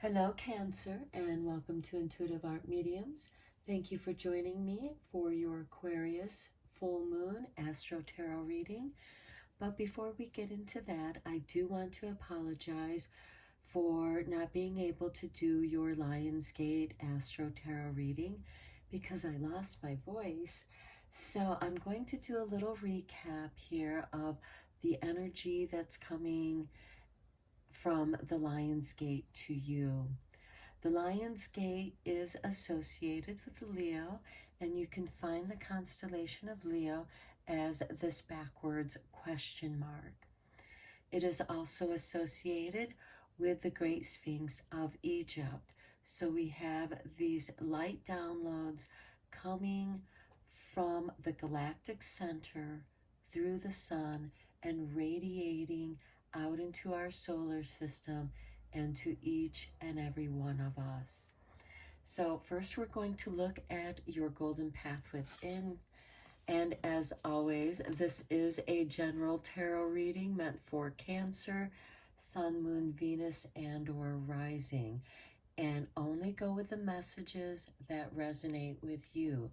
Hello, Cancer, and welcome to Intuitive Art Mediums. Thank you for joining me for your Aquarius full moon Astro-Tarot reading. But before we get into that, I do want to apologize for not being able to do your Lionsgate Astro-Tarot reading because I lost my voice. So I'm going to do a little recap here of the energy that's coming from the Lion's Gate to you. The Lion's Gate is associated with Leo, and you can find the constellation of Leo as this backwards question mark. It is also associated with the Great Sphinx of Egypt. So we have these light downloads coming from the galactic center through the sun and radiating out into our solar system and to each and every one of us. So first we're going to look at your golden path within. And as always, this is a general tarot reading meant for Cancer, Sun, Moon, Venus, and or Rising. And only go with the messages that resonate with you.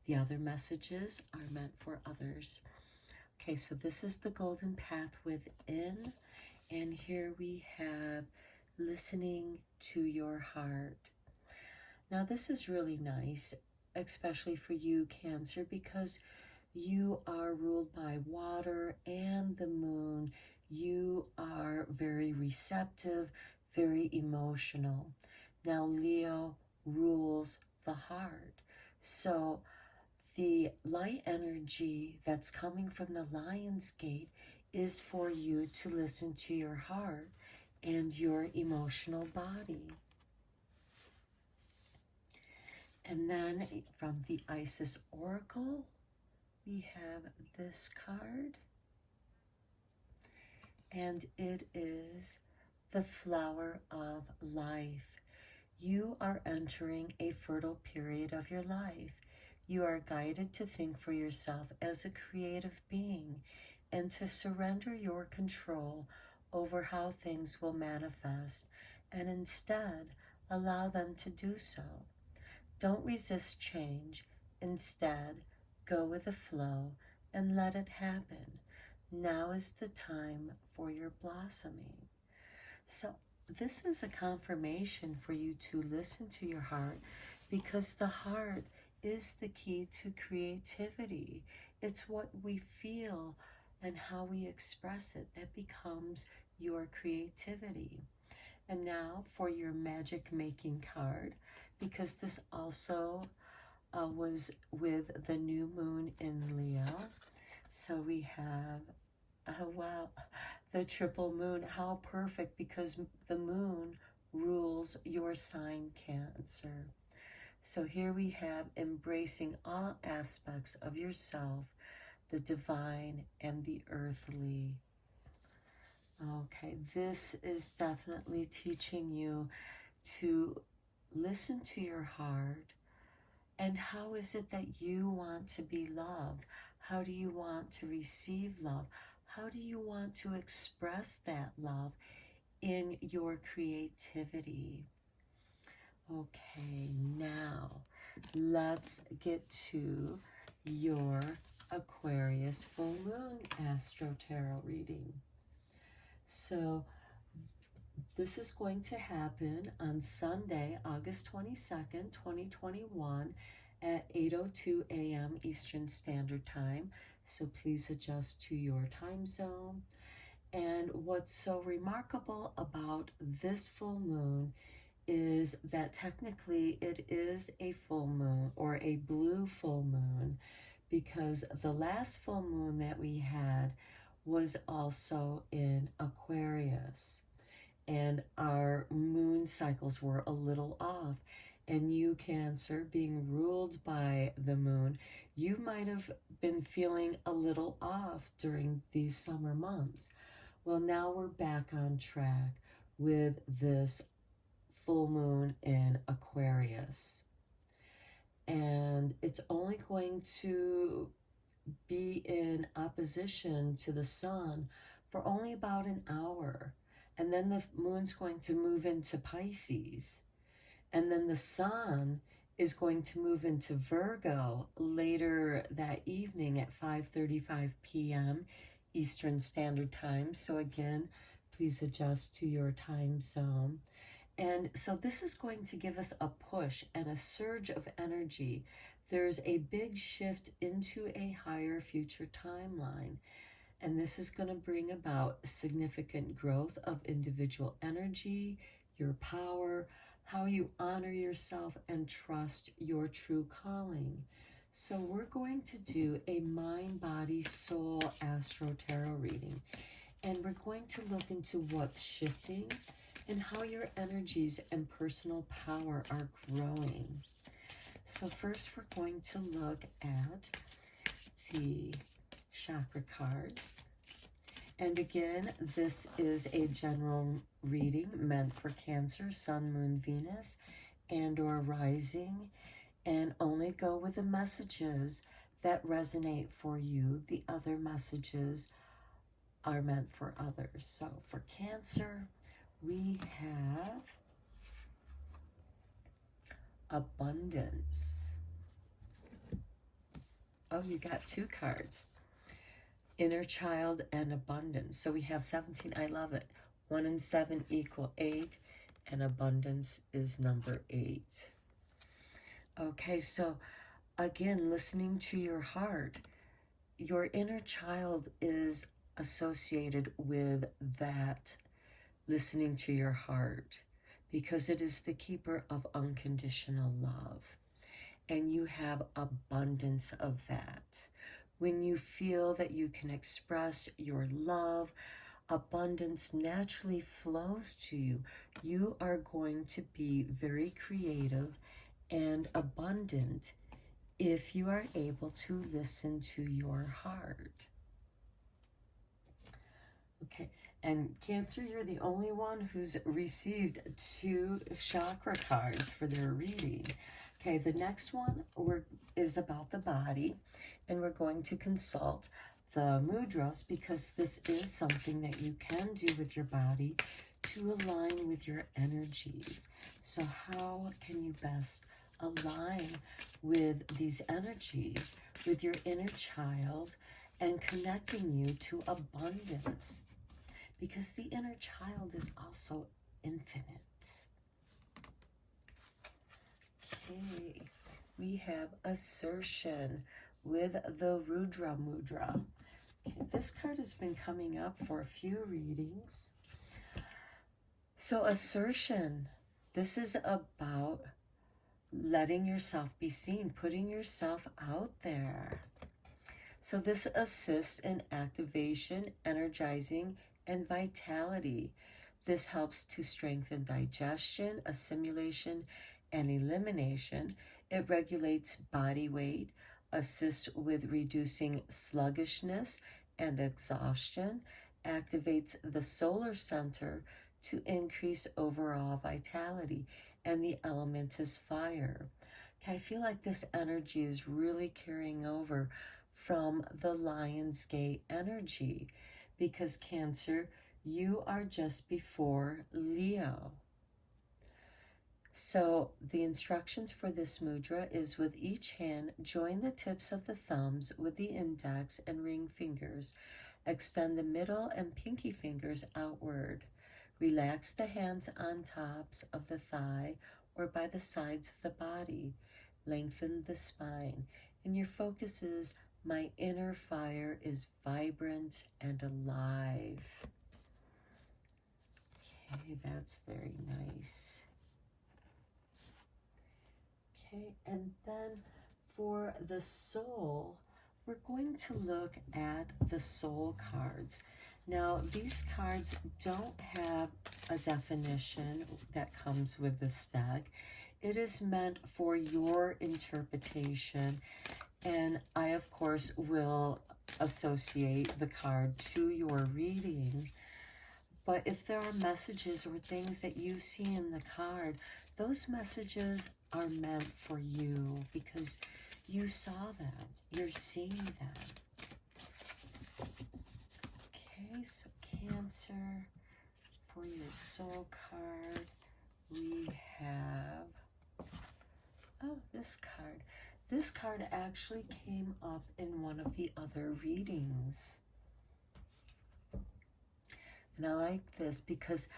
The other messages are meant for others. Okay, so this is the golden path within. And here we have listening to your heart. Now this is really nice, especially for you, Cancer, because you are ruled by water and the moon. You are very receptive, very emotional. Now Leo rules the heart. So the light energy that's coming from the Lion's Gate is for you to listen to your heart and your emotional body. And then from the Isis Oracle, we have this card. And it is the Flower of Life. You are entering a fertile period of your life. You are guided to think for yourself as a creative being and to surrender your control over how things will manifest and instead allow them to do so. Don't resist change. Instead, go with the flow and let it happen. Now is the time for your blossoming. So this is a confirmation for you to listen to your heart, because the heart is the key to creativity. It's what we feel and how we express it that becomes your creativity. And now for your magic making card, because this also was with the new moon in Leo. So we have, wow, the triple moon. How perfect, because the moon rules your sign, Cancer. So here we have embracing all aspects of yourself, the divine and the earthly. Okay, this is definitely teaching you to listen to your heart. And how is it that you want to be loved? How do you want to receive love? How do you want to express that love in your creativity? Okay, now let's get to your Aquarius full moon Astro Tarot reading. So this is going to happen on Sunday, August 22nd, 2021 at 8:02 a.m. Eastern Standard Time. So please adjust to your time zone. And what's so remarkable about this full moon is that technically it is a full moon, or a blue full moon, because the last full moon that we had was also in Aquarius. And our moon cycles were a little off. And you, Cancer, being ruled by the moon, you might have been feeling a little off during these summer months. Well, now we're back on track with this full moon in Aquarius. And it's only going to be in opposition to the sun for only about an hour. and then the moon's going to move into Pisces, and then the sun is going to move into Virgo later that evening at 5:35 p.m. Eastern Standard Time. So again, please adjust to your time zone. And so this is going to give us a push and a surge of energy. There's a big shift into a higher future timeline. And this is going to bring about significant growth of individual energy, your power, how you honor yourself, and trust your true calling. So we're going to do a mind, body, soul Astro-Tarot reading. And we're going to look into what's shifting and how your energies and personal power are growing. So first we're going to look at the Chakra Cards. And again, this is a general reading meant for Cancer, Sun, Moon, Venus, and or rising, and only go with the messages that resonate for you. The other messages are meant for others. So for Cancer, we have abundance. Oh, you got two cards. Inner child and abundance. So we have 17. I love it. 1 and 7 equal 8, and abundance is number 8. Okay, so again, listening to your heart. Your inner child is associated with that, listening to your heart, because it is the keeper of unconditional love. And you have abundance of that. When you feel that you can express your love, abundance naturally flows to you. You are going to be very creative and abundant if you are able to listen to your heart. Okay, and Cancer, you're the only one who's received 2 chakra cards for their reading. Okay, the next one is about the body, and we're going to consult the mudras because this is something that you can do with your body to align with your energies. So how can you best align with these energies, with your inner child, and connecting you to abundance? Because the inner child is also infinite. Okay, we have assertion with the Rudra Mudra. Okay, this card has been coming up for a few readings. So assertion, this is about letting yourself be seen, putting yourself out there. So this assists in activation, energizing, and vitality. This helps to strengthen digestion, assimilation, and elimination. It regulates body weight, assists with reducing sluggishness and exhaustion, activates the solar center to increase overall vitality, and the element is fire. Okay, I feel like this energy is really carrying over from the Lion's Gate energy because Cancer, you are just before Leo. So the instructions for this mudra is with each hand, join the tips of the thumbs with the index and ring fingers. Extend the middle and pinky fingers outward. Relax the hands on tops of the thigh or by the sides of the body. Lengthen the spine. And your focus is, my inner fire is vibrant and alive. Okay, that's very nice. Okay, and then for the soul, we're going to look at the soul cards. Now, these cards don't have a definition that comes with this deck. It is meant for your interpretation, and I, of course, will associate the card to your reading. But if there are messages or things that you see in the card, those messages are meant for you because you saw them. You're seeing them. Okay, so Cancer, for your soul card, we have, oh, this card. This card actually came up in one of the other readings. And I like this because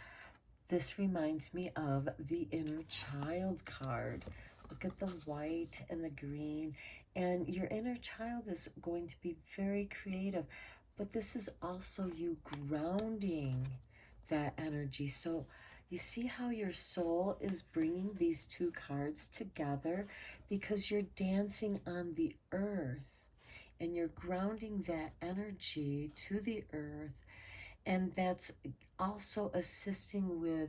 this reminds me of the inner child card. Look at the white and the green. And your inner child is going to be very creative. But this is also you grounding that energy. So you see how your soul is bringing these two cards together because you're dancing on the earth and you're grounding that energy to the earth. And that's also assisting with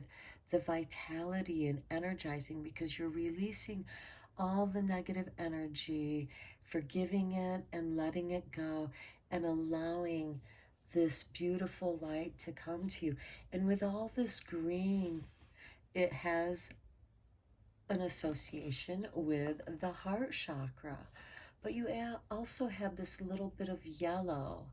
the vitality and energizing because you're releasing all the negative energy, forgiving it and letting it go and allowing this beautiful light to come to you. And with all this green, it has an association with the heart chakra. But you also have this little bit of yellow,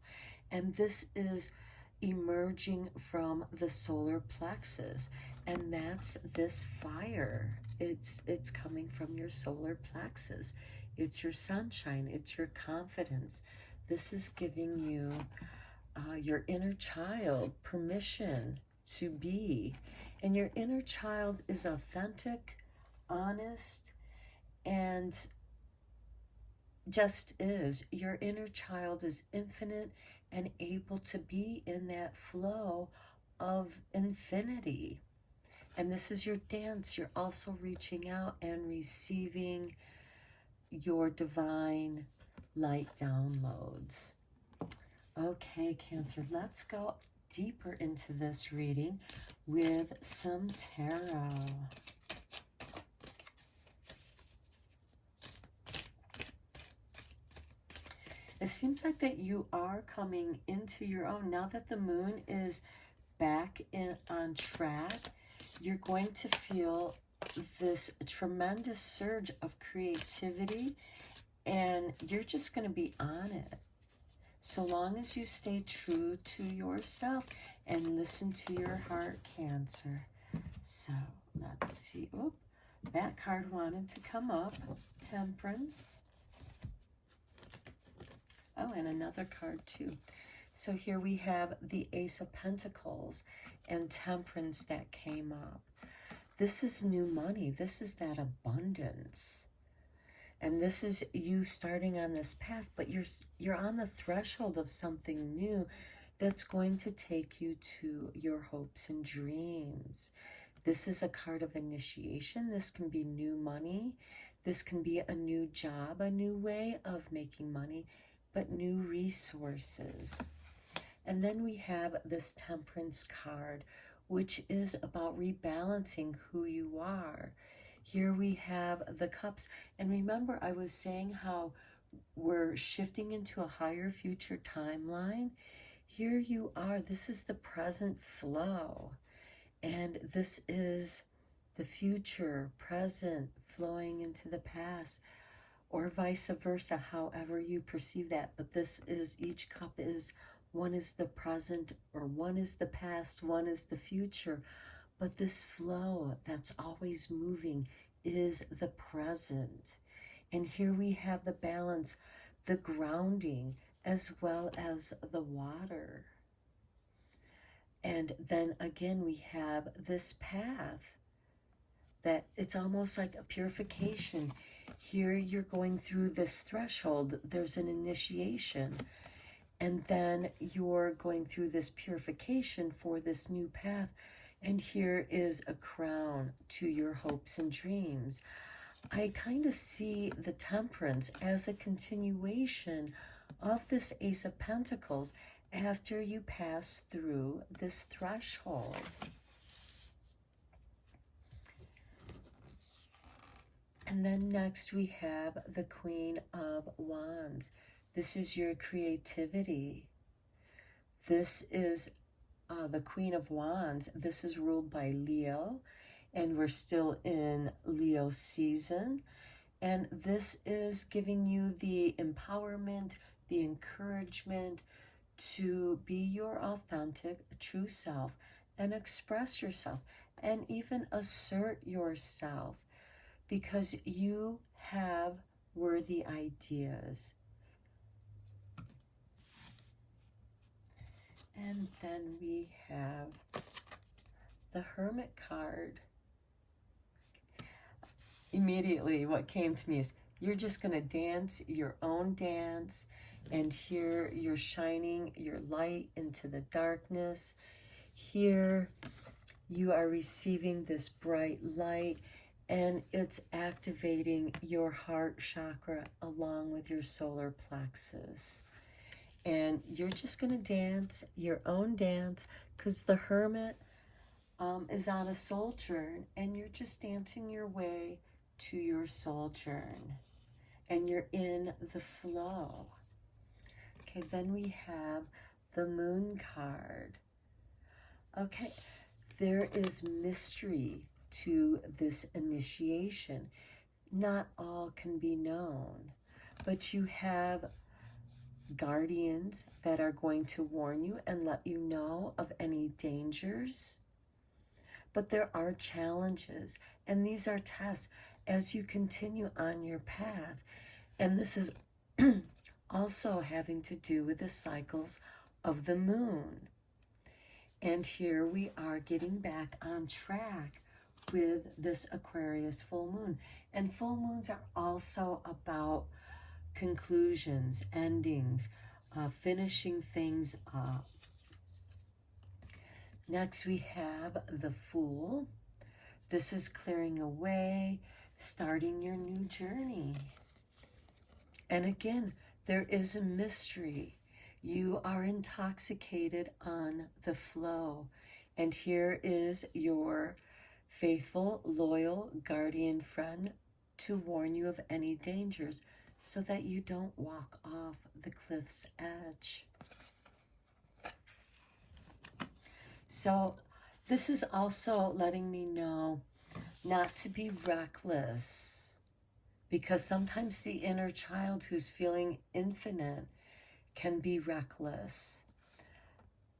and this is emerging from the solar plexus, and that's this fire. It's coming from your solar plexus. It's your sunshine, it's your confidence. This is giving you your inner child permission to be. And your inner child is authentic, honest, and just is. Your inner child is infinite and able to be in that flow of infinity. And this is your dance. You're also reaching out and receiving your divine light downloads. Okay, Cancer, let's go deeper into this reading with some tarot. It seems like that you are coming into your own. Now that the moon is back on track, you're going to feel this tremendous surge of creativity, and you're just going to be on it. So long as you stay true to yourself and listen to your heart, Cancer. So let's see. Oop, that card wanted to come up. Temperance. Oh, and another card too. So here we have the Ace of Pentacles and Temperance that came up. This is new money. This is that abundance. And this is you starting on this path, but you're on the threshold of something new that's going to take you to your hopes and dreams. This is a card of initiation. This can be new money. This can be a new job, a new way of making money, but new resources. And then we have this Temperance card, which is about rebalancing who you are. Here we have the Cups. And remember, I was saying how we're shifting into a higher future timeline. Here you are. This is the present flow. And this is the future, present, flowing into the past, or vice versa, however you perceive that. But this is, each cup is, one is the present, or one is the past, one is the future. But this flow that's always moving is the present. And here we have the balance, the grounding, as well as the water. And then again, we have this path that it's almost like a purification. Here you're going through this threshold. There's an initiation. And then you're going through this purification for this new path. And here is a crown to your hopes and dreams. I kind of see the Temperance as a continuation of this Ace of Pentacles after you pass through this threshold. And then next we have the Queen of Wands. This is your creativity. This is the Queen of Wands. This is ruled by Leo, and we're still in Leo season. And this is giving you the empowerment, the encouragement to be your authentic, true self and express yourself and even assert yourself, because you have worthy ideas. And then we have the Hermit card. Immediately what came to me is you're just going to dance your own dance, and here you're shining your light into the darkness. Here you are receiving this bright light, and it's activating your heart chakra along with your solar plexus. And you're just going to dance your own dance, because the Hermit is on a sojourn, and you're just dancing your way to your sojourn, and you're in the flow. Okay, then we have the Moon card. Okay, there is mystery to this initiation. Not all can be known, but you have guardians that are going to warn you and let you know of any dangers. But there are challenges, and these are tests as you continue on your path. And this is also having to do with the cycles of the moon. And here we are getting back on track with this Aquarius full moon. And full moons are also about conclusions, endings, finishing things up. Next we have the Fool. This is clearing away, starting your new journey. And again, there is a mystery. You are intoxicated on the flow. And here is your faithful, loyal guardian friend to warn you of any dangers so that you don't walk off the cliff's edge. So this is also letting me know not to be reckless, because sometimes the inner child who's feeling infinite can be reckless.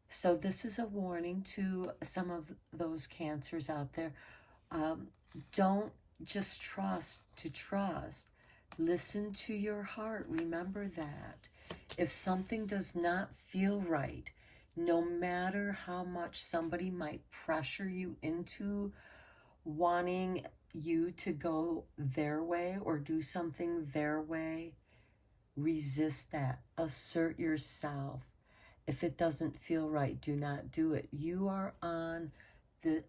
So this is a warning to some of those Cancers out there. Don't just trust to trust. Listen to your heart. Remember that. If something does not feel right, no matter how much somebody might pressure you into wanting you to go their way or do something their way, resist that. Assert yourself. If it doesn't feel right, do not do it. You are on the,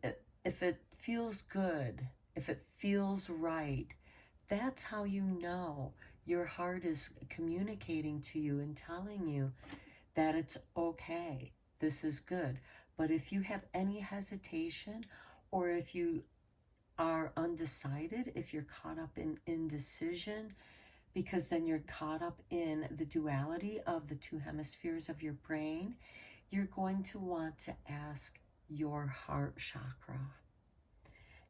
if it feels good, if it feels right, that's how you know your heart is communicating to you and telling you that it's okay. This is good. But if you have any hesitation, or if you are undecided, if you're caught up in indecision, because then you're caught up in the duality of the two hemispheres of your brain, you're going to want to ask your heart chakra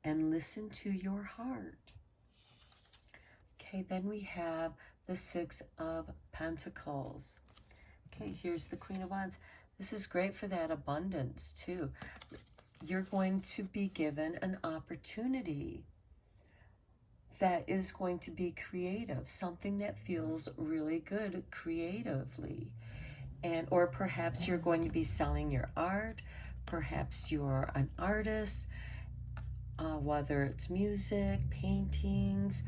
and listen to your heart. Okay, then we have the Six of Pentacles. Okay, here's the Queen of Wands. This is great for that abundance too. You're going to be given an opportunity that is going to be creative, something that feels really good creatively. And or perhaps you're going to be selling your art, perhaps you're an artist, whether it's music, paintings,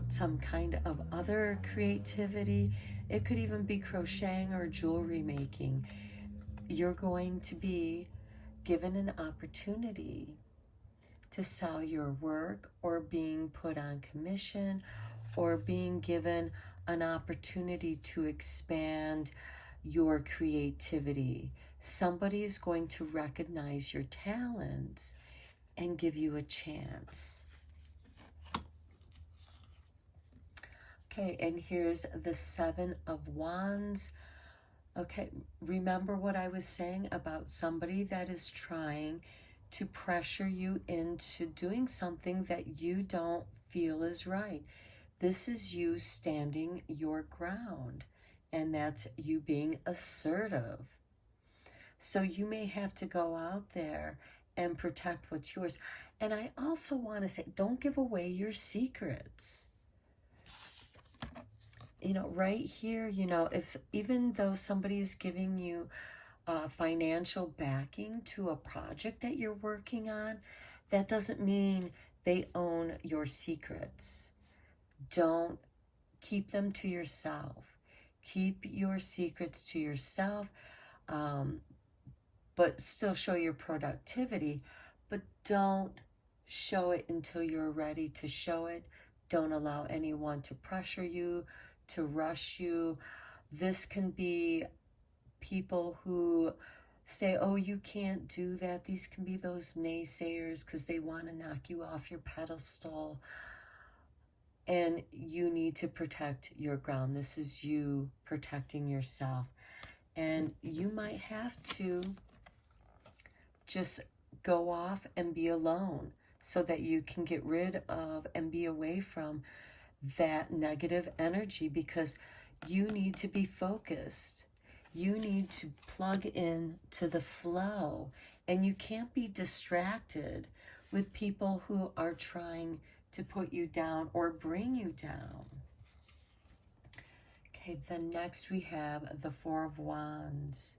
some kind of other creativity. It could even be crocheting or jewelry making. You're going to be given an opportunity to sell your work, or being put on commission, or being given an opportunity to expand your creativity. Somebody is going to recognize your talents and give you a chance. Okay, and here's the Seven of Wands. Okay, remember what I was saying about somebody that is trying to pressure you into doing something that you don't feel is right. This is you standing your ground, and that's you being assertive. So you may have to go out there and protect what's yours. And I also want to say, don't give away your secrets. You know, right here, you know, if even though somebody is giving you financial backing to a project that you're working on, that doesn't mean they own your secrets. Don't keep them to yourself. Keep your secrets to yourself, but still show your productivity, but don't show it until you're ready to show it. Don't allow anyone to pressure you, to rush you. This can be people who say, oh, you can't do that. These can be those naysayers because they want to knock you off your pedestal. And you need to protect your ground. This is you protecting yourself. And you might have to just go off and be alone so that you can get rid of and be away from that negative energy, because you need to be focused. You need to plug in to the flow, and you can't be distracted with people who are trying to put you down or bring you down. Okay, then next we have the Four of Wands.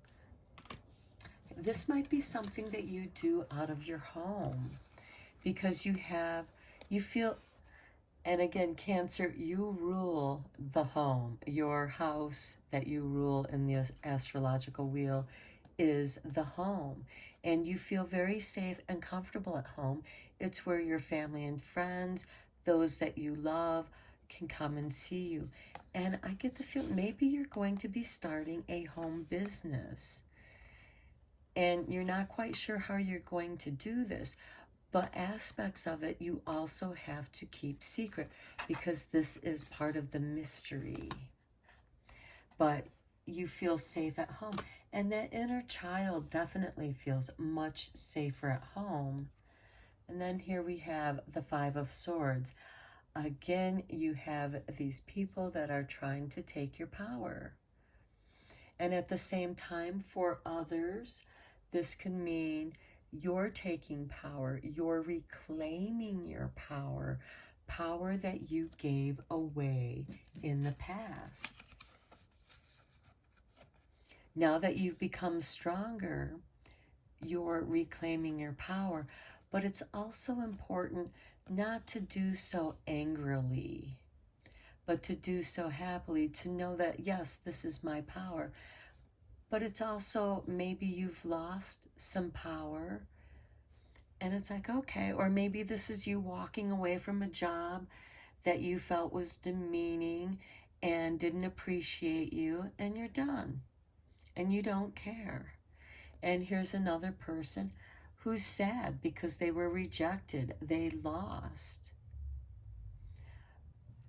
This might be something that you do out of your home because you feel, and again, Cancer, you rule the home. Your house that you rule in the astrological wheel is the home. And you feel very safe and comfortable at home. It's where your family and friends, those that you love, can come and see you. And I get the feel maybe you're going to be starting a home business. And you're not quite sure how you're going to do this. But aspects of it you also have to keep secret because this is part of the mystery. But you feel safe at home. And that inner child definitely feels much safer at home. And then here we have the Five of Swords. Again, you have these people that are trying to take your power. And at the same time, for others, this can mean you're taking power, you're reclaiming your power, power that you gave away in the past. Now that you've become stronger, you're reclaiming your power, but it's also important not to do so angrily, but to do so happily, to know that, yes, this is my power. But it's also maybe you've lost some power and it's like, okay, or maybe this is you walking away from a job that you felt was demeaning and didn't appreciate you, and you're done and you don't care. And here's another person who's sad because they were rejected, they lost.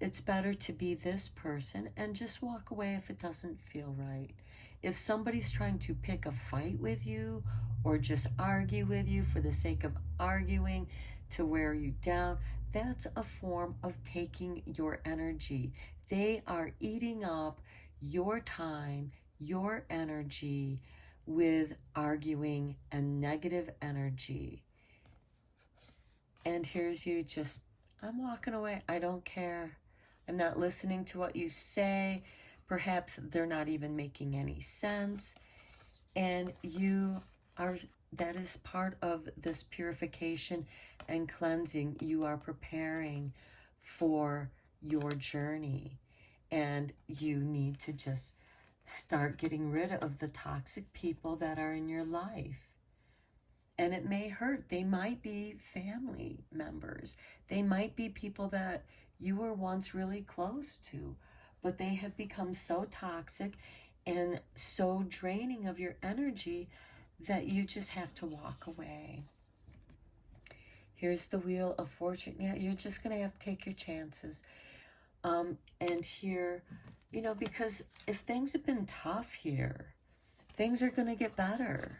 It's better to be this person and just walk away if it doesn't feel right. If somebody's trying to pick a fight with you or just argue with you for the sake of arguing to wear you down, that's a form of taking your energy. They are eating up your time, your energy with arguing and negative energy. And here's you just, I'm walking away. I don't care. I'm not listening to what you say. Perhaps they're not even making any sense. And you are, that is part of this purification and cleansing. You are preparing for your journey. And you need to just start getting rid of the toxic people that are in your life. And it may hurt. They might be family members. They might be people that you were once really close to, but they have become so toxic and so draining of your energy that you just have to walk away. Here's the Wheel of Fortune. Yeah, you're just going to have to take your chances. And here, you know, because if things have been tough here, things are going to get better.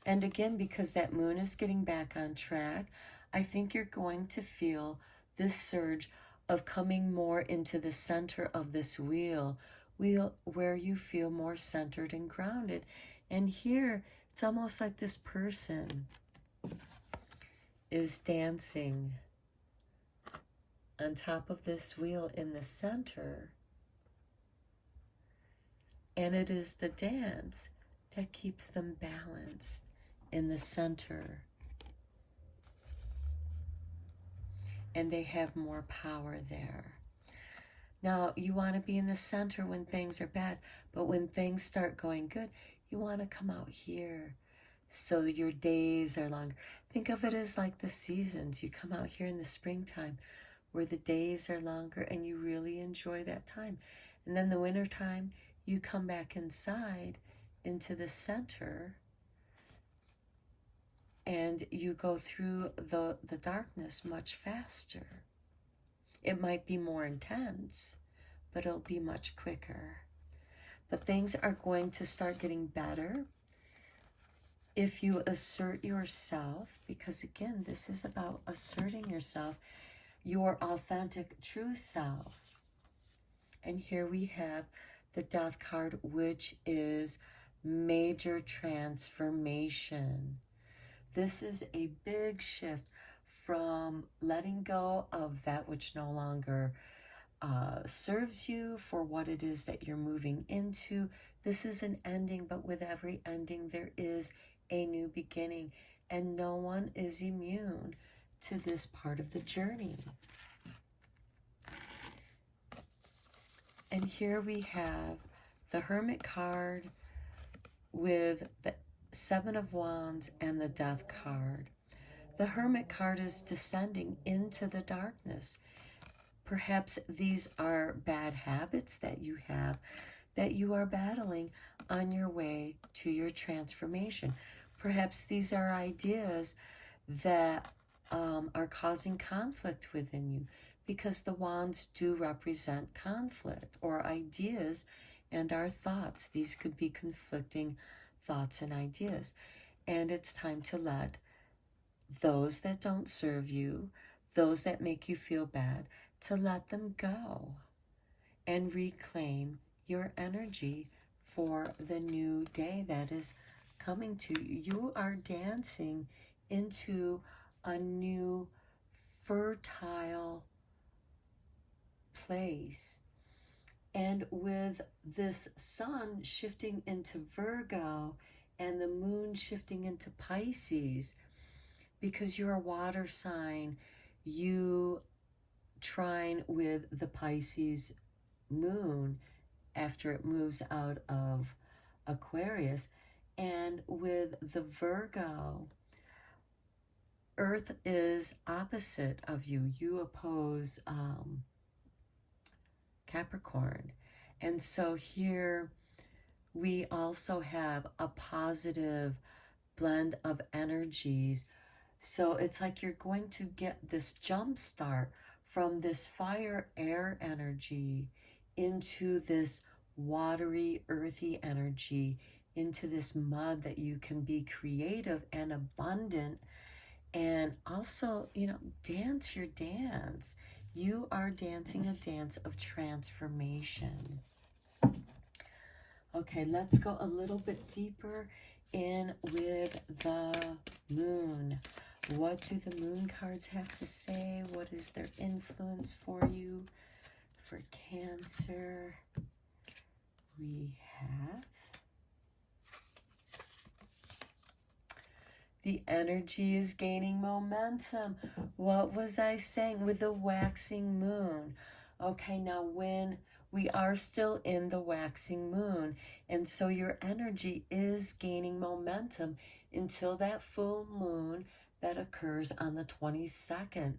And again, because that moon is getting back on track, I think you're going to feel this surge of coming more into the center of this wheel where you feel more centered and grounded. And here, it's It's almost like this person is dancing on top of this wheel in the center. And it is the dance that keeps them balanced in the center. And they have more power there. Now, you want to be in the center when things are bad, but when things start going good, you want to come out here so your days are longer. Think of it as like the seasons. You come out here in the springtime where the days are longer and you really enjoy that time. And then the wintertime, you come back inside into the center and you go through the darkness much faster. It might be more intense, but it'll be much quicker. But things are going to start getting better if you assert yourself, because again, this is about asserting yourself, your authentic, true self. And here we have the Death card, which is major transformation. This is a big shift from letting go of that which no longer serves you for what it is that you're moving into. This is an ending, but with every ending, there is a new beginning, and no one is immune to this part of the journey. And here we have the Hermit card with the Seven of Wands and the Death card. The Hermit card is descending into the darkness. Perhaps these are bad habits that you have that you are battling on your way to your transformation. Perhaps these are ideas that are causing conflict within you, because the wands do represent conflict or ideas and our thoughts. These could be conflicting thoughts and ideas. And it's time to let those that don't serve you, those that make you feel bad, to let them go and reclaim your energy for the new day that is coming to you. You are dancing into a new fertile place. And with this sun shifting into Virgo and the moon shifting into Pisces, because you're a water sign, you trine with the Pisces moon after it moves out of Aquarius. And with the Virgo, Earth is opposite of you. You oppose Capricorn. And so here we also have a positive blend of energies. So it's like you're going to get this jump start from this fire air energy into this watery earthy energy, into this mud that you can be creative and abundant, and also, you know, dance your dance. You are dancing a dance of transformation. Okay, let's go a little bit deeper in with the moon. What do the moon cards have to say? What is their influence for you? For Cancer, we have the energy is gaining momentum. What was I saying with the waxing moon? Okay, now when we are still in the waxing moon, and so your energy is gaining momentum until that full moon that occurs on the 22nd,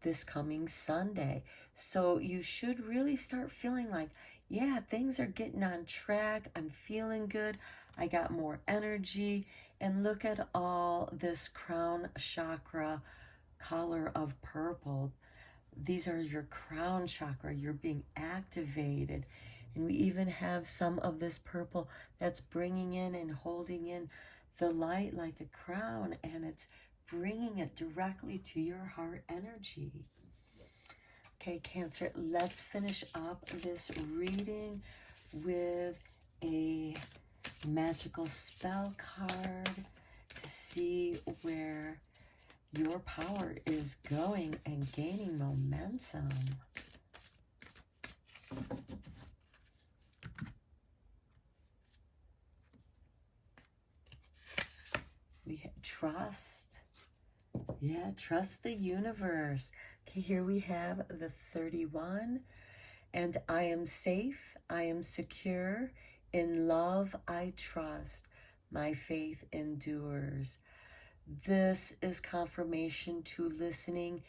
this coming Sunday. So you should really start feeling like, yeah, things are getting on track. I'm feeling good. I got more energy. And look at all this crown chakra color of purple. These are your crown chakra. You're being activated. And we even have some of this purple that's bringing in and holding in the light like a crown, and it's bringing it directly to your heart energy. Okay, Cancer, let's finish up this reading with a magical spell card to see where your power is going and gaining momentum. We have trust. Yeah, trust the universe. Okay, here we have the 31. And I am safe, I am secure. In love, I trust. My faith endures. This is confirmation to listening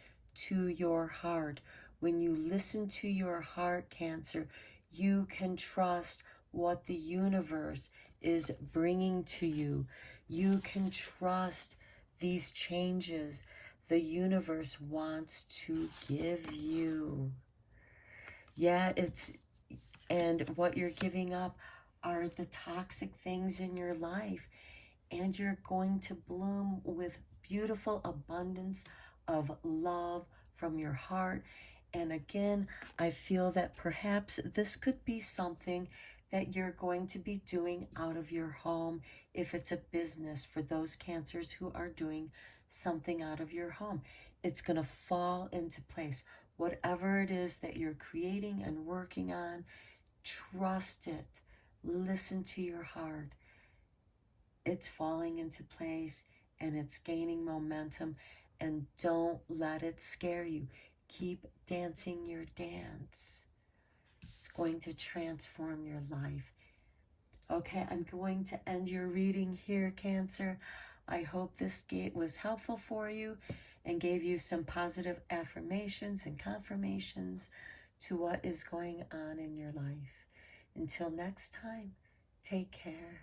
to your heart. When you listen to your heart, Cancer, you can trust what the universe is bringing to you. You can trust these changes the universe wants to give you. Yeah, and what you're giving up are the toxic things in your life, and you're going to bloom with beautiful abundance of love from your heart. And again, I feel that perhaps this could be something that you're going to be doing out of your home if it's a business for those Cancers who are doing something out of your home. It's going to fall into place. Whatever it is that you're creating and working on, trust it. Listen to your heart. It's falling into place and it's gaining momentum, and don't let it scare you. Keep dancing your dance. It's going to transform your life. Okay, I'm going to end your reading here, Cancer. I hope this was helpful for you and gave you some positive affirmations and confirmations to what is going on in your life. Until next time, take care.